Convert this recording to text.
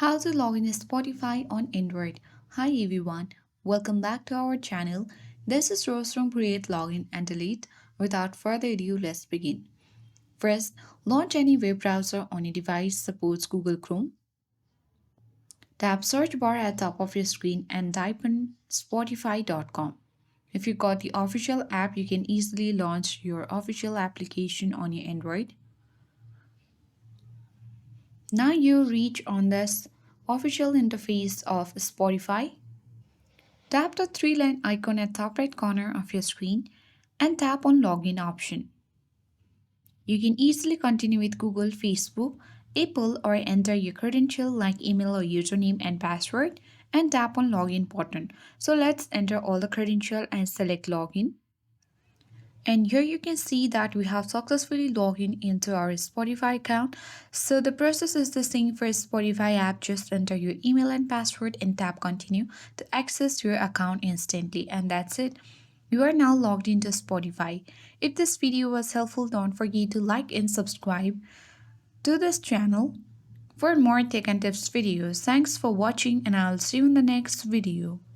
How to log in Spotify on Android. Hi everyone, welcome back to our channel. This is Rose from Create Login and Delete. Without further ado, let's begin. First, launch any web browser on your device, suppose Google Chrome. Tap search bar at top of your screen and type in spotify.com. If you got the official app, you can easily launch your official application on your Android. Now you reach on this official interface of Spotify. Tap the three-line icon at top right corner of your screen and tap on login option. You can easily continue with Google, Facebook, Apple or enter your credential like email or username and password and tap on login button. So let's enter all the credential and select login. And here you can see that we have successfully logged in into our Spotify account. So the process is the same for Spotify app. Just enter your email and password and tap continue to access your account instantly. And that's it. You are now logged into Spotify. If this video was helpful, don't forget to like and subscribe to this channel for more tech and tips videos. Thanks for watching and I'll see you in the next video.